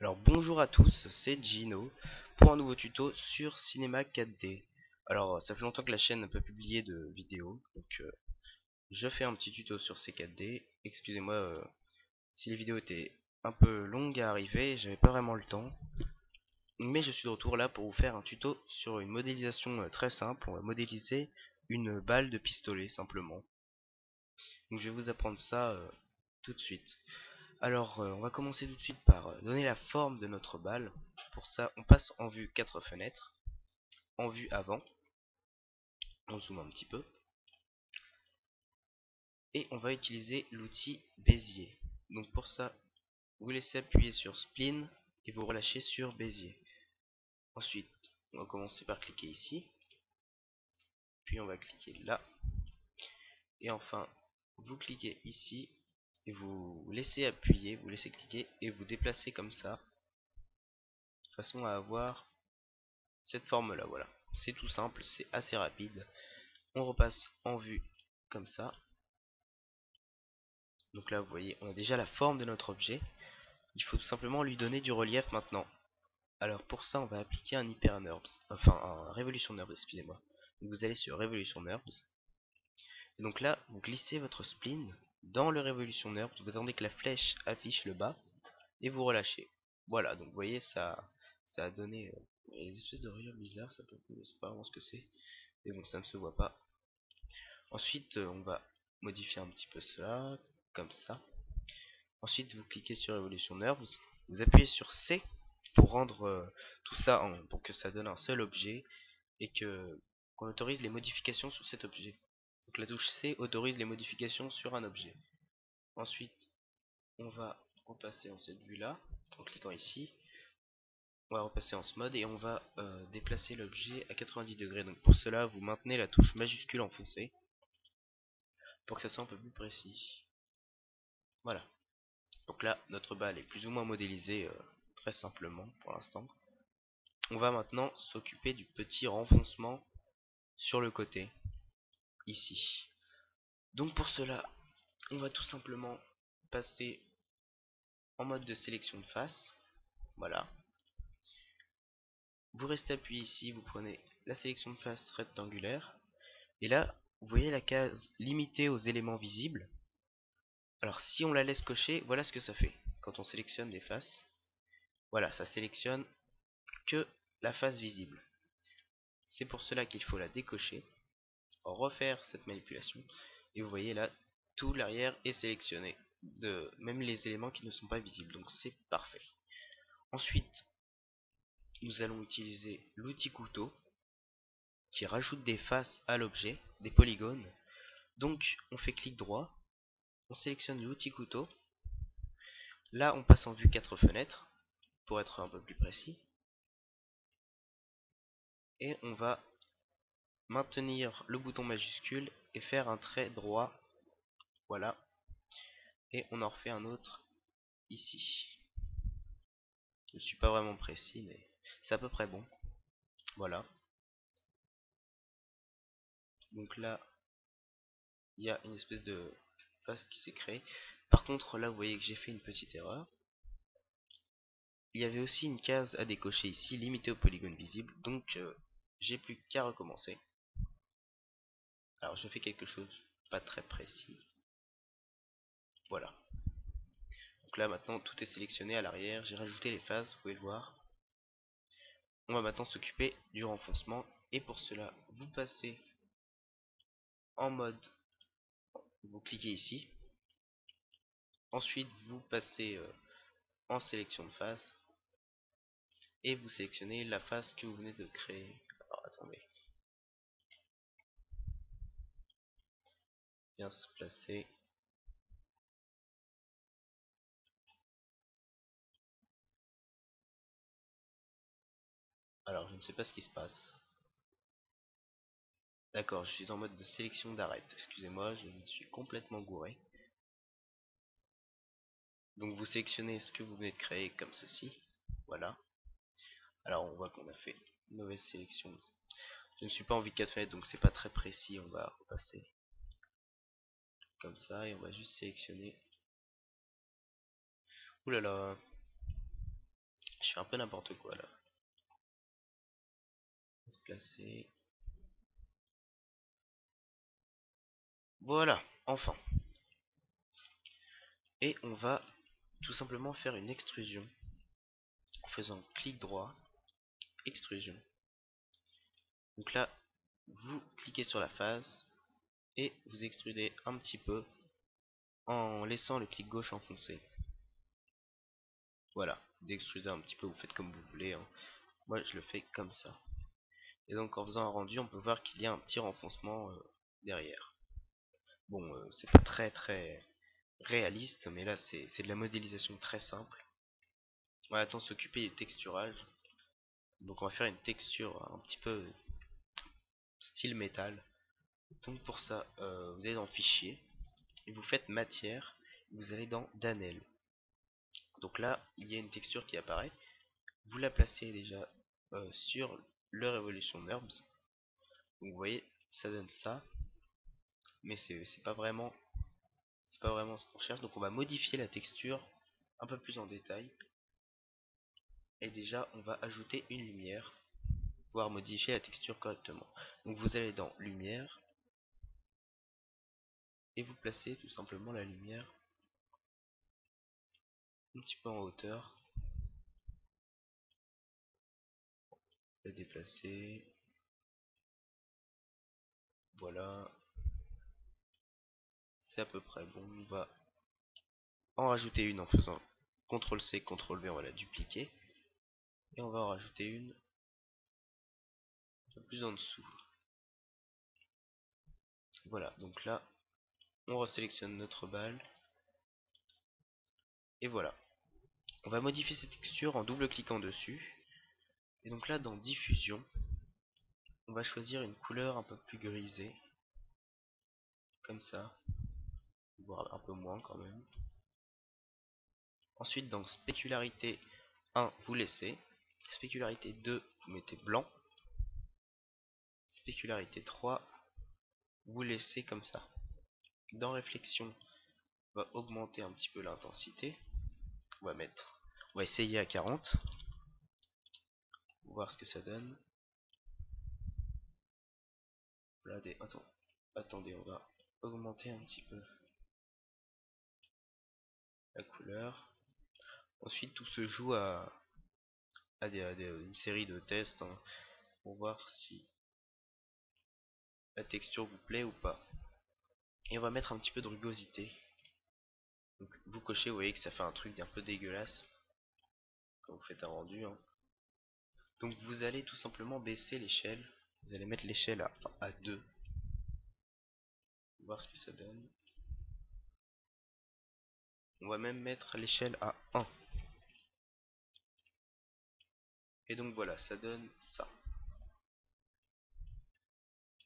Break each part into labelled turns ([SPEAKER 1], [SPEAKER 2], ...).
[SPEAKER 1] Alors bonjour à tous, c'est Gino pour un nouveau tuto sur Cinema 4D. Alors ça fait longtemps que la chaîne n'a pas publié de vidéo, donc je fais un petit tuto sur ces 4D. Excusez-moi si les vidéos étaient un peu longues à arriver, j'avais pas vraiment le temps. Mais je suis de retour là pour vous faire un tuto sur une modélisation très simple. On va modéliser une balle de pistolet simplement. Donc je vais vous apprendre ça tout de suite. Alors, on va commencer tout de suite par donner la forme de notre balle. Pour ça, on passe en vue 4 fenêtres, en vue avant, on zoome un petit peu, et on va utiliser l'outil Bézier. Donc pour ça, vous laissez appuyer sur Spline et vous relâchez sur Bézier. Ensuite, on va commencer par cliquer ici, puis on va cliquer là, et enfin, vous cliquez ici, et vous laissez appuyer, vous laissez cliquer, et vous déplacez comme ça, de façon à avoir cette forme là, voilà. C'est tout simple, c'est assez rapide. On repasse en vue comme ça. Donc là vous voyez on a déjà la forme de notre objet. Il faut tout simplement lui donner du relief maintenant. Alors pour ça on va appliquer un Hyper NURBS, enfin un Revolution NURBS, excusez-moi. Donc vous allez sur Revolution NURBS. Et donc là vous glissez votre spline dans le Revolution NURBS. Vous attendez que la flèche affiche le bas et vous relâchez. Voilà, donc vous voyez ça a donné des espèces de rayures bizarres. Ça peut, je sais pas vraiment ce que c'est, mais bon ça ne se voit pas. Ensuite, on va modifier un petit peu cela, comme ça. Ensuite, vous cliquez sur Evolution NURBS, vous appuyez sur C pour rendre tout ça pour que ça donne un seul objet et qu'on autorise les modifications sur cet objet. Donc la touche C autorise les modifications sur un objet. Ensuite, on va repasser en cette vue-là, en cliquant ici. On va repasser en ce mode et on va déplacer l'objet à 90 degrés. Donc pour cela, vous maintenez la touche majuscule enfoncée pour que ça soit un peu plus précis. Voilà. Donc là, notre balle est plus ou moins modélisée très simplement pour l'instant. On va maintenant s'occuper du petit renfoncement sur le côté, ici. Donc pour cela, on va tout simplement passer en mode de sélection de face. Voilà. Vous restez appuyé ici, vous prenez la sélection de face rectangulaire. Et là, vous voyez la case limitée aux éléments visibles. Alors si on la laisse cocher, voilà ce que ça fait. Quand on sélectionne les faces, voilà, ça sélectionne que la face visible. C'est pour cela qu'il faut la décocher, refaire cette manipulation, et vous voyez là, tout l'arrière est sélectionné, même les éléments qui ne sont pas visibles, donc c'est parfait. Ensuite, nous allons utiliser l'outil couteau, qui rajoute des faces à l'objet, des polygones. Donc on fait clic droit, on sélectionne l'outil couteau, là on passe en vue 4 fenêtres, pour être un peu plus précis, et on va maintenir le bouton majuscule et faire un trait droit, voilà, et on en refait un autre ici. Je ne suis pas vraiment précis, mais c'est à peu près bon. Voilà. Donc là, il y a une espèce de face qui s'est créée. Par contre, là, vous voyez que j'ai fait une petite erreur. Il y avait aussi une case à décocher ici, limitée au polygone visible. Donc, j'ai plus qu'à recommencer. Alors, je fais quelque chose pas très précis. Voilà. Donc là, maintenant, tout est sélectionné à l'arrière. J'ai rajouté les phases, vous pouvez le voir. On va maintenant s'occuper du renfoncement. Et pour cela, vous passez en mode, vous cliquez ici. Ensuite, vous passez en sélection de face et vous sélectionnez la face que vous venez de créer. Alors attendez, bien se placer. Alors je ne sais pas ce qui se passe. D'accord, je suis en mode de sélection d'arête. Excusez-moi, je me suis complètement gouré. Donc vous sélectionnez ce que vous venez de créer comme ceci. Voilà. Alors on voit qu'on a fait une mauvaise sélection. Je ne suis pas en vue de 4 fenêtres donc c'est pas très précis. On va repasser comme ça et on va juste sélectionner. Ouh là là. Je fais un peu n'importe quoi là. On va se placer. Voilà, enfin. Et on va tout simplement faire une extrusion en faisant clic droit, extrusion. Donc là, vous cliquez sur la face et vous extrudez un petit peu en laissant le clic gauche enfoncé. Voilà, vous extrudez un petit peu, vous faites comme vous voulez, hein. Moi je le fais comme ça. Et donc en faisant un rendu, on peut voir qu'il y a un petit renfoncement derrière. Bon, c'est pas très réaliste, mais là c'est de la modélisation très simple. On va maintenant s'occuper du texturage. Donc on va faire une texture un petit peu style métal. Donc pour ça, vous allez dans Fichier, et vous faites Matière, et vous allez dans Danel. Donc là, il y a une texture qui apparaît. Vous la placez déjà sur le Revolution NURBS. Donc vous voyez, ça donne ça, mais c'est pas vraiment ce qu'on cherche. Donc on va modifier la texture un peu plus en détail. Et déjà, on va ajouter une lumière, pouvoir modifier la texture correctement. Donc vous allez dans Lumière, et vous placez tout simplement la lumière un petit peu en hauteur. Le déplacer. Voilà. C'est à peu près bon. On va en rajouter une en faisant CTRL-C, CTRL-V, on va la dupliquer. Et on va en rajouter une un peu plus en dessous. Voilà, donc là, on resélectionne notre balle. Et voilà. On va modifier cette texture en double-cliquant dessus. Et donc là, dans Diffusion, on va choisir une couleur un peu plus grisée. Comme ça. Voire un peu moins quand même. Ensuite, dans Spécularité 1, vous laissez. Spécularité 2, vous mettez blanc. Spécularité 3, vous laissez comme ça. Dans Réflexion, on va augmenter un petit peu l'intensité. On va essayer à 40. Voir ce que ça donne. Voilà attendez, on va augmenter un petit peu la couleur. Ensuite, tout se joue à une série de tests, hein, pour voir si la texture vous plaît ou pas. Et on va mettre un petit peu de rugosité. Donc, vous cochez, vous voyez que ça fait un truc un peu dégueulasse quand vous faites un rendu, hein. Donc vous allez tout simplement baisser l'échelle. Vous allez mettre l'échelle à 2. Voir ce que ça donne. On va même mettre l'échelle à 1. Et donc voilà, ça donne ça.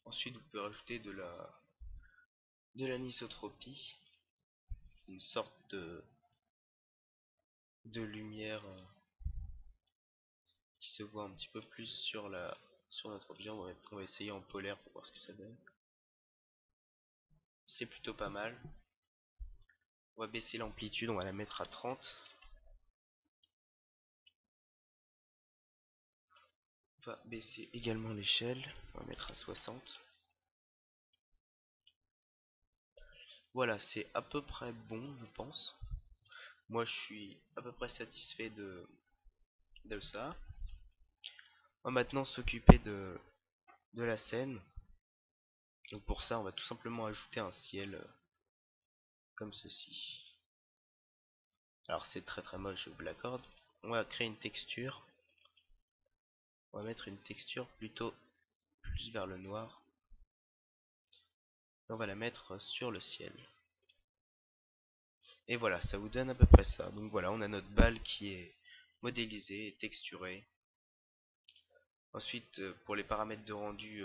[SPEAKER 1] Ensuite, vous pouvez rajouter de l'anisotropie, une sorte de lumière qui se voit un petit peu plus sur notre objet. On va essayer en polaire pour voir ce que ça donne. C'est plutôt pas mal. On va baisser l'amplitude, on va la mettre à 30. On va baisser également l'échelle, on va mettre à 60. Voilà, c'est à peu près bon, je pense. Moi, je suis à peu près satisfait de ça. On va maintenant s'occuper de la scène. Donc pour ça, on va tout simplement ajouter un ciel comme ceci. Alors c'est très moche, je vous l'accorde. On va créer une texture. On va mettre une texture plutôt plus vers le noir. Et on va la mettre sur le ciel. Et voilà, ça vous donne à peu près ça. Donc voilà, on a notre balle qui est modélisée et texturée. Ensuite, pour les paramètres de rendu,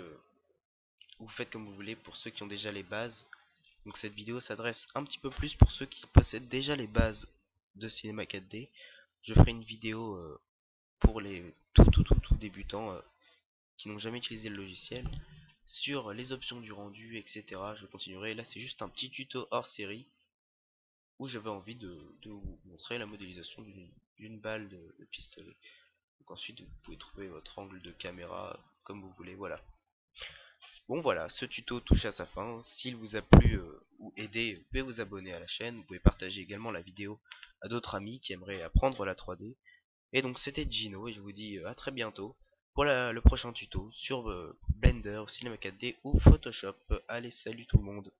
[SPEAKER 1] vous faites comme vous voulez pour ceux qui ont déjà les bases. Donc cette vidéo s'adresse un petit peu plus pour ceux qui possèdent déjà les bases de Cinema 4D. Je ferai une vidéo pour les tout débutants qui n'ont jamais utilisé le logiciel sur les options du rendu, etc. Je continuerai. Là, c'est juste un petit tuto hors série où j'avais envie de vous montrer la modélisation d'une balle de pistolet. Donc ensuite vous pouvez trouver votre angle de caméra comme vous voulez, voilà. Bon voilà, ce tuto touche à sa fin. S'il vous a plu ou aidé, vous pouvez vous abonner à la chaîne. Vous pouvez partager également la vidéo à d'autres amis qui aimeraient apprendre la 3D. Et donc c'était Gino et je vous dis à très bientôt pour le prochain tuto sur Blender, Cinema 4D ou Photoshop. Allez, salut tout le monde.